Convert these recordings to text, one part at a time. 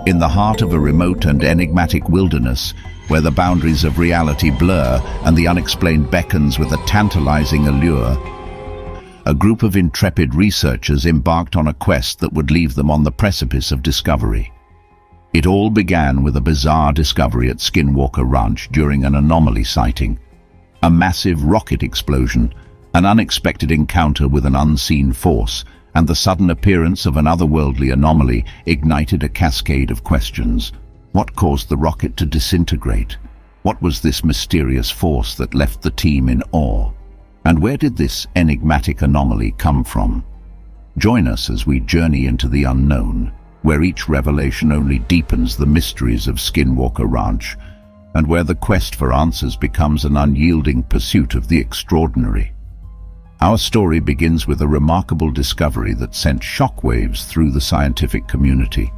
in the heart of a remote and enigmatic wilderness where the boundaries of reality blur and the unexplained beckons with a tantalizing allure, a group of intrepid researchers embarked on a quest that would leave them on the precipice of discovery. It all began with a bizarre discovery at Skinwalker Ranch during an anomaly sighting. A massive rocket explosion, an unexpected encounter with an unseen force, and the sudden appearance of an otherworldly anomaly ignited a cascade of questions. What caused the rocket to disintegrate? What was this mysterious force that left the team in awe? And where did this enigmatic anomaly come from? Join us as we journey into the unknown, where each revelation only deepens the mysteries of Skinwalker Ranch, and where the quest for answers becomes an unyielding pursuit of the extraordinary. Our story begins with a remarkable discovery that sent shockwaves through the scientific community.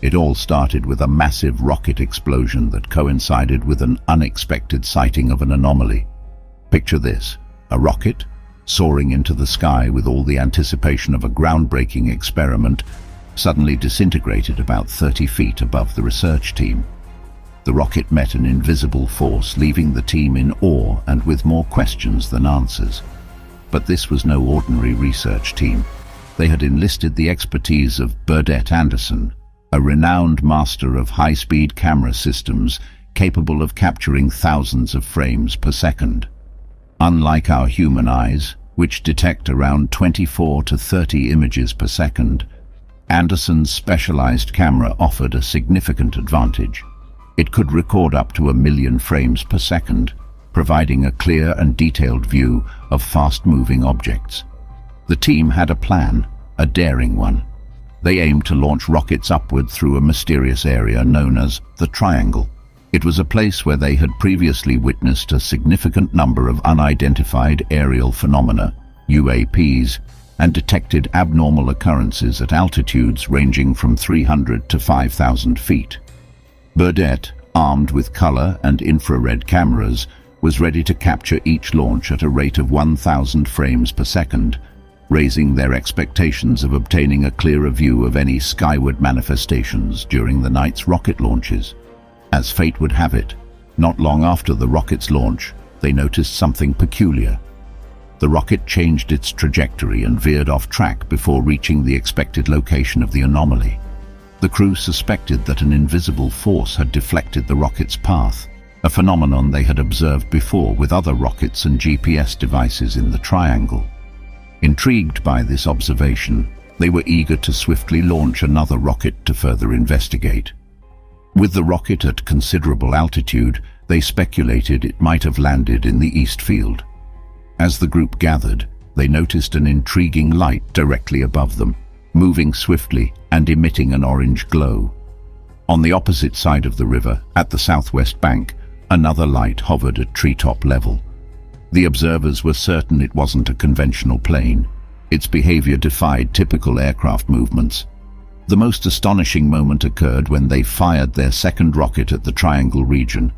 It all started with a massive rocket explosion that coincided with an unexpected sighting of an anomaly. Picture this, a rocket soaring into the sky with all the anticipation of a groundbreaking experiment, suddenly disintegrated about 30 feet above the research team. The rocket met an invisible force, leaving the team in awe and with more questions than answers. But this was no ordinary research team. They had enlisted the expertise of Burdett Anderson, a renowned master of high-speed camera systems capable of capturing thousands of frames per second. Unlike our human eyes, which detect around 24 to 30 images per second, Anderson's specialized camera offered a significant advantage. It could record up to 1 million frames per second, providing a clear and detailed view of fast-moving objects. The team had a plan, a daring one. They aimed to launch rockets upward through a mysterious area known as the Triangle. It was a place where they had previously witnessed a significant number of unidentified aerial phenomena, UAPs, and detected abnormal occurrences at altitudes ranging from 300 to 5,000 feet. Burdett, armed with color and infrared cameras, was ready to capture each launch at a rate of 1,000 frames per second, raising their expectations of obtaining a clearer view of any skyward manifestations during the night's rocket launches. As fate would have it, not long after the rocket's launch, they noticed something peculiar. The rocket changed its trajectory and veered off track before reaching the expected location of the anomaly. The crew suspected that an invisible force had deflected the rocket's path, a phenomenon they had observed before with other rockets and GPS devices in the Triangle. Intrigued by this observation, they were eager to swiftly launch another rocket to further investigate. With the rocket at considerable altitude, they speculated it might have landed in the east field. As the group gathered, they noticed an intriguing light directly above them, moving swiftly and emitting an orange glow. On the opposite side of the river, at the southwest bank, another light hovered at treetop level. The observers were certain it wasn't a conventional plane. Its behavior defied typical aircraft movements. The most astonishing moment occurred when they fired their second rocket at the Triangle region.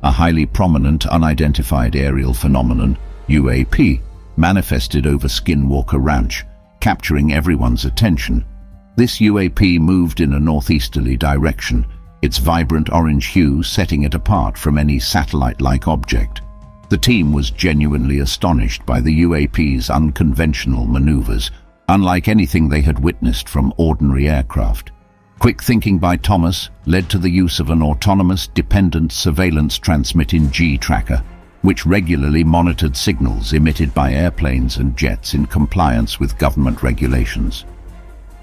A highly prominent unidentified aerial phenomenon, UAP, manifested over Skinwalker Ranch, capturing everyone's attention. This UAP moved in a northeasterly direction, its vibrant orange hue setting it apart from any satellite-like object. The team was genuinely astonished by the UAP's unconventional maneuvers, unlike anything they had witnessed from ordinary aircraft. Quick thinking by Thomas led to the use of an autonomous dependent surveillance transmitting G-tracker, which regularly monitored signals emitted by airplanes and jets in compliance with government regulations.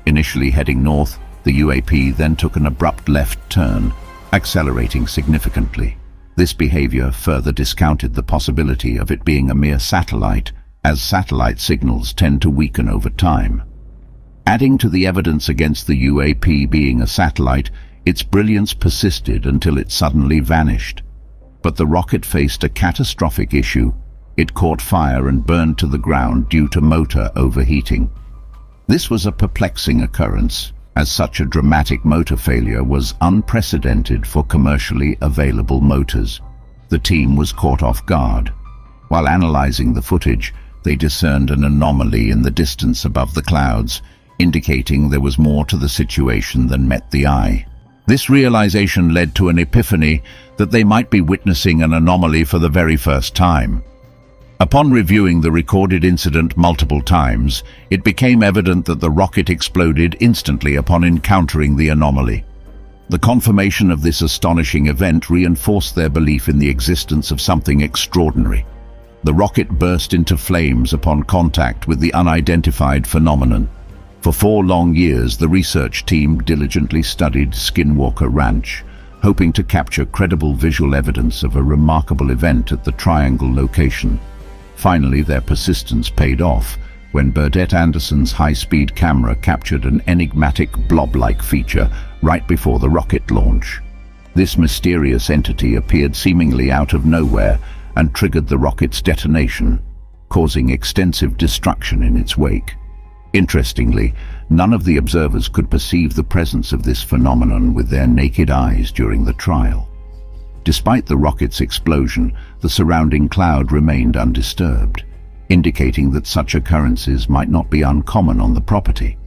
Initially heading north, the UAP then took an abrupt left turn, accelerating significantly. This behavior further discounted the possibility of it being a mere satellite, as satellite signals tend to weaken over time. Adding to the evidence against the UAP being a satellite, its brilliance persisted until it suddenly vanished. But the rocket faced a catastrophic issue. It caught fire and burned to the ground due to motor overheating. This was a perplexing occurrence, as such a dramatic motor failure was unprecedented for commercially available motors. The team was caught off guard. While analyzing the footage, they discerned an anomaly in the distance above the clouds, indicating there was more to the situation than met the eye. This realization led to an epiphany that they might be witnessing an anomaly for the very first time. Upon reviewing the recorded incident multiple times, it became evident that the rocket exploded instantly upon encountering the anomaly. The confirmation of this astonishing event reinforced their belief in the existence of something extraordinary. The rocket burst into flames upon contact with the unidentified phenomenon. For 4 long years, the research team diligently studied Skinwalker Ranch, hoping to capture credible visual evidence of a remarkable event at the triangle location. Finally, their persistence paid off when Burdett Anderson's high-speed camera captured an enigmatic blob-like feature right before the rocket launch. This mysterious entity appeared seemingly out of nowhere and triggered the rocket's detonation, causing extensive destruction in its wake. Interestingly, none of the observers could perceive the presence of this phenomenon with their naked eyes during the trial. Despite the rocket's explosion, the surrounding cloud remained undisturbed, indicating that such occurrences might not be uncommon on the property.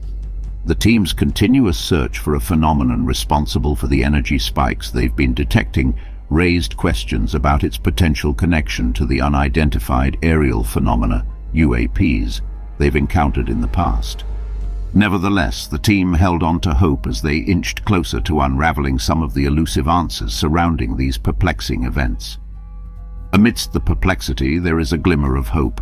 The team's continuous search for a phenomenon responsible for the energy spikes they've been detecting raised questions about its potential connection to the unidentified aerial phenomena, UAPs, they've encountered in the past. Nevertheless, the team held on to hope as they inched closer to unraveling some of the elusive answers surrounding these perplexing events. Amidst the perplexity, there is a glimmer of hope.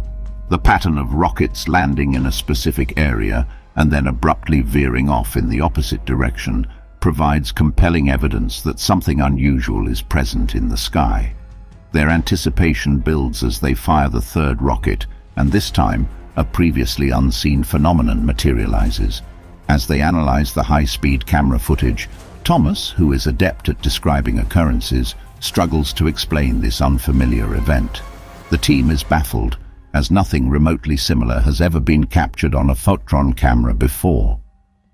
The pattern of rockets landing in a specific area and then abruptly veering off in the opposite direction provides compelling evidence that something unusual is present in the sky. Their anticipation builds as they fire the 3rd rocket, and this time, a previously unseen phenomenon materializes. As they analyze the high-speed camera footage, Thomas, who is adept at describing occurrences, struggles to explain this unfamiliar event. The team is baffled, as nothing remotely similar has ever been captured on a photron camera before.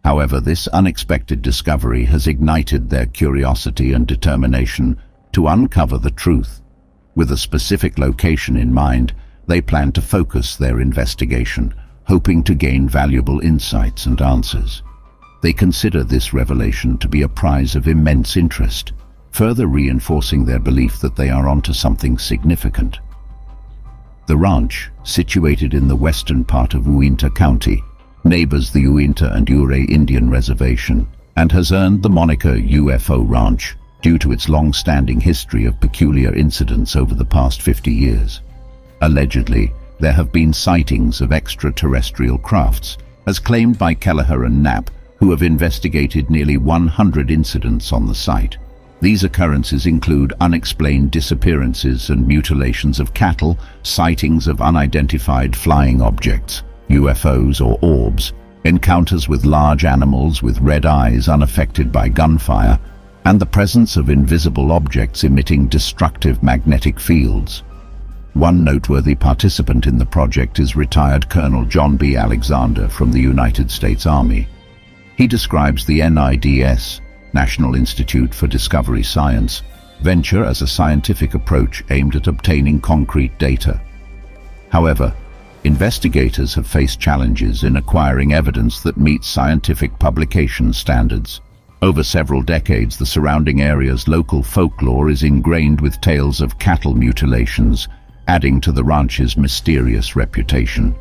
However, this unexpected discovery has ignited their curiosity and determination to uncover the truth. With a specific location in mind, they plan to focus their investigation, hoping to gain valuable insights and answers. They consider this revelation to be a prize of immense interest, further reinforcing their belief that they are onto something significant. The ranch, situated in the western part of Uinta County, neighbors the Uinta and Ouray Indian Reservation, and has earned the moniker UFO Ranch due to its long-standing history of peculiar incidents over the past 50 years. Allegedly, there have been sightings of extraterrestrial crafts, as claimed by Kelleher and Knapp, who have investigated nearly 100 incidents on the site. These occurrences include unexplained disappearances and mutilations of cattle, sightings of unidentified flying objects, UFOs or orbs, encounters with large animals with red eyes unaffected by gunfire, and the presence of invisible objects emitting destructive magnetic fields. One noteworthy participant in the project is retired Colonel John B. Alexander from the United States Army. He describes the NIDS, National Institute for Discovery Science, venture as a scientific approach aimed at obtaining concrete data. However, investigators have faced challenges in acquiring evidence that meets scientific publication standards. Over several decades, the surrounding area's local folklore is ingrained with tales of cattle mutilations, adding to the ranch's mysterious reputation.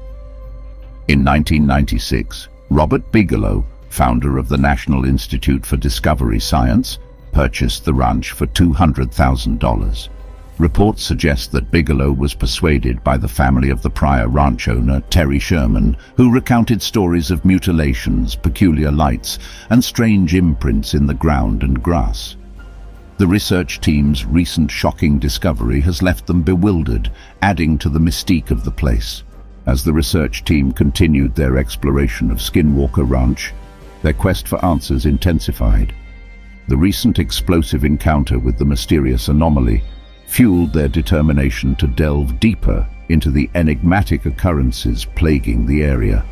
In 1996, Robert Bigelow, founder of the National Institute for Discovery Science, purchased the ranch for $200,000. Reports suggest that Bigelow was persuaded by the family of the prior ranch owner, Terry Sherman, who recounted stories of mutilations, peculiar lights, and strange imprints in the ground and grass. The research team's recent shocking discovery has left them bewildered, adding to the mystique of the place. As the research team continued their exploration of Skinwalker Ranch, their quest for answers intensified. The recent explosive encounter with the mysterious anomaly fueled their determination to delve deeper into the enigmatic occurrences plaguing the area.